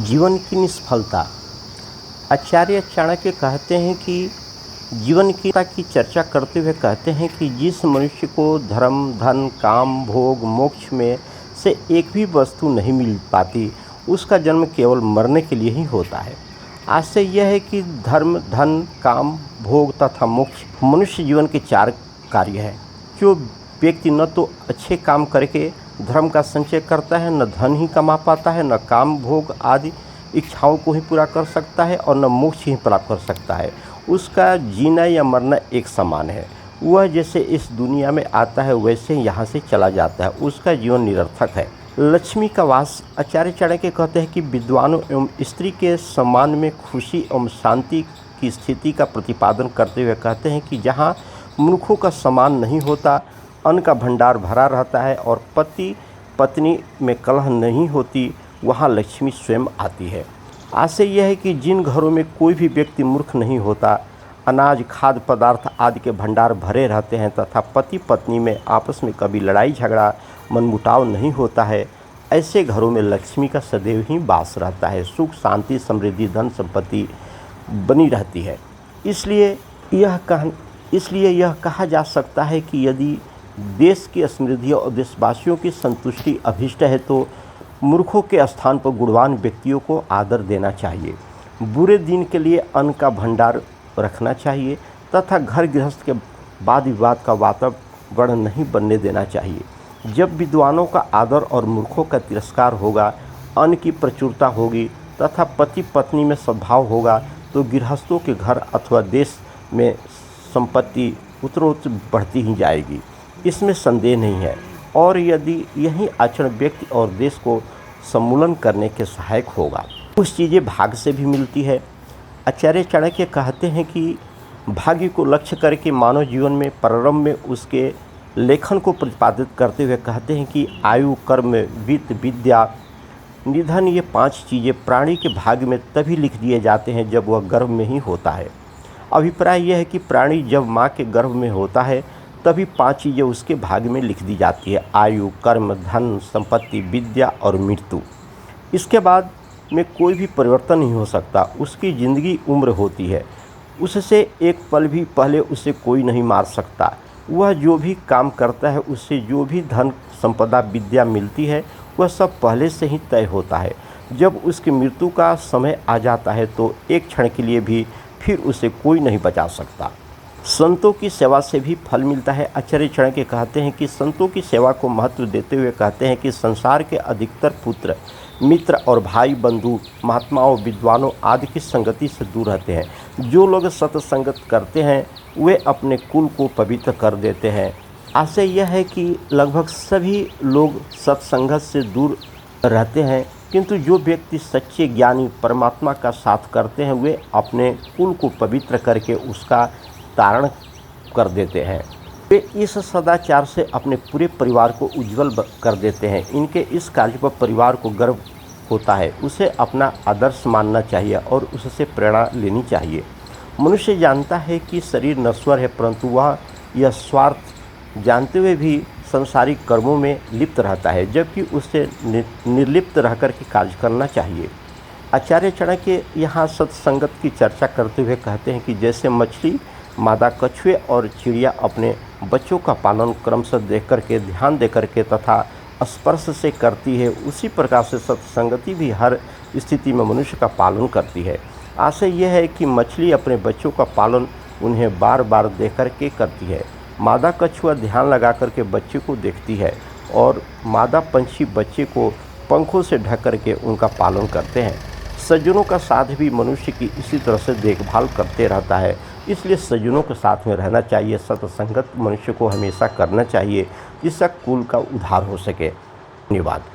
जीवन की निष्फलता। आचार्य चाणक्य कहते हैं कि जीवन की चर्चा करते हुए कहते हैं कि जिस मनुष्य को धर्म, धन, काम, भोग, मोक्ष में से एक भी वस्तु नहीं मिल पाती, उसका जन्म केवल मरने के लिए ही होता है। आशय यह है कि धर्म, धन, काम, भोग तथा मोक्ष मनुष्य जीवन के 4 कार्य हैं। जो व्यक्ति न तो अच्छे काम करके धर्म का संचय करता है, न धन ही कमा पाता है, न काम, भोग आदि इच्छाओं को ही पूरा कर सकता है और न मोक्ष ही प्राप्त कर सकता है, उसका जीना या मरना एक समान है। वह जैसे इस दुनिया में आता है वैसे यहाँ से चला जाता है, उसका जीवन निरर्थक है। लक्ष्मी का वास। आचार्य चाणक्य कहते हैं कि विद्वानों एवं स्त्री के सम्मान में खुशी एवं शांति की स्थिति का प्रतिपादन करते हुए कहते हैं कि जहाँ मूर्खों का सम्मान नहीं होता, अन्न का भंडार भरा रहता है और पति पत्नी में कलह नहीं होती, वहाँ लक्ष्मी स्वयं आती है। आशय यह है कि जिन घरों में कोई भी व्यक्ति मूर्ख नहीं होता, अनाज, खाद्य पदार्थ आदि के भंडार भरे रहते हैं तथा पति पत्नी में आपस में कभी लड़ाई झगड़ा, मनमुटाव नहीं होता है, ऐसे घरों में लक्ष्मी का सदैव ही वास रहता है। सुख, शांति, समृद्धि, धन संपत्ति बनी रहती है। इसलिए यह कहा जा सकता है कि यदि देश की समृद्धि और देशवासियों की संतुष्टि अभीष्ट है तो मूर्खों के स्थान पर गुणवान व्यक्तियों को आदर देना चाहिए। बुरे दिन के लिए अन्न का भंडार रखना चाहिए तथा घर गृहस्थ के वाद विवाद का वातावरण नहीं बनने देना चाहिए। जब विद्वानों का आदर और मूर्खों का तिरस्कार होगा, अन्न की प्रचुरता होगी तथा पति पत्नी में सद्भाव होगा तो गृहस्थों के घर अथवा देश में संपत्ति उत्तरोत्तर बढ़ती ही जाएगी, इसमें संदेह नहीं है। और यदि यही आचरण व्यक्ति और देश को सम्मूलन करने के सहायक होगा। कुछ चीज़ें भाग्य से भी मिलती है। आचार्य चाणक्य कहते हैं कि भाग्य को लक्ष्य करके मानव जीवन में प्रारंभ में उसके लेखन को प्रतिपादित करते हुए कहते हैं कि आयु, कर्म, वित्त, विद्या, निधन, ये 5 चीज़ें प्राणी के भाग्य में तभी लिख दिए जाते हैं जब वह गर्भ में ही होता है। अभिप्राय यह है कि प्राणी जब माँ के गर्भ में होता है तभी 5 चीज़ें उसके भाग्य में लिख दी जाती है: आयु, कर्म, धन, संपत्ति, विद्या और मृत्यु। इसके बाद में कोई भी परिवर्तन नहीं हो सकता। उसकी ज़िंदगी उम्र होती है, उससे एक पल भी पहले उसे कोई नहीं मार सकता। वह जो भी काम करता है, उससे जो भी धन, संपदा, विद्या मिलती है, वह सब पहले से ही तय होता है। जब उसकी मृत्यु का समय आ जाता है तो एक क्षण के लिए भी फिर उसे कोई नहीं बचा सकता। संतों की सेवा से भी फल मिलता है। आचार्य चाणक्य कहते हैं कि संतों की सेवा को महत्व देते हुए कहते हैं कि संसार के अधिकतर पुत्र, मित्र और भाई बंधु महात्माओं, विद्वानों आदि की संगति से दूर रहते हैं। जो लोग सत्संगत करते हैं वे अपने कुल को पवित्र कर देते हैं। आशय यह है कि लगभग सभी लोग सत्संगत से दूर रहते हैं, किंतु जो व्यक्ति सच्चे ज्ञानी परमात्मा का साथ करते हैं वे अपने कुल को पवित्र करके उसका तारण कर देते हैं। वे इस सदाचार से अपने पूरे परिवार को उज्जवल कर देते हैं। इनके इस कार्य पर परिवार को गर्व होता है, उसे अपना आदर्श मानना चाहिए और उससे प्रेरणा लेनी चाहिए। मनुष्य जानता है कि शरीर नश्वर है, परंतु वह यह स्वार्थ जानते हुए भी संसारिक कर्मों में लिप्त रहता है, जबकि उससे निर्लिप्त रहकर के कार्य करना चाहिए। आचार्य चाणक्य यहाँ सत्संगत की चर्चा करते हुए कहते हैं कि जैसे मछली, मादा कछुए और चिड़िया अपने बच्चों का पालन क्रमशः देख करके, ध्यान दे करके तथा स्पर्श से करती है, उसी प्रकार से सत्संगति भी हर स्थिति में मनुष्य का पालन करती है। आशय यह है कि मछली अपने बच्चों का पालन उन्हें बार बार देख करके करती है। मादा कछुआ ध्यान लगा करके बच्चे को देखती है और मादा पंछी बच्चे को पंखों से ढक करके उनका पालन करते हैं। सज्जनों का साथ भी मनुष्य की इसी तरह से देखभाल करते रहता है, इसलिए सज्जनों के साथ में रहना चाहिए। सत्संगत मनुष्य को हमेशा करना चाहिए जिससे कुल का उद्धार हो सके। धन्यवाद।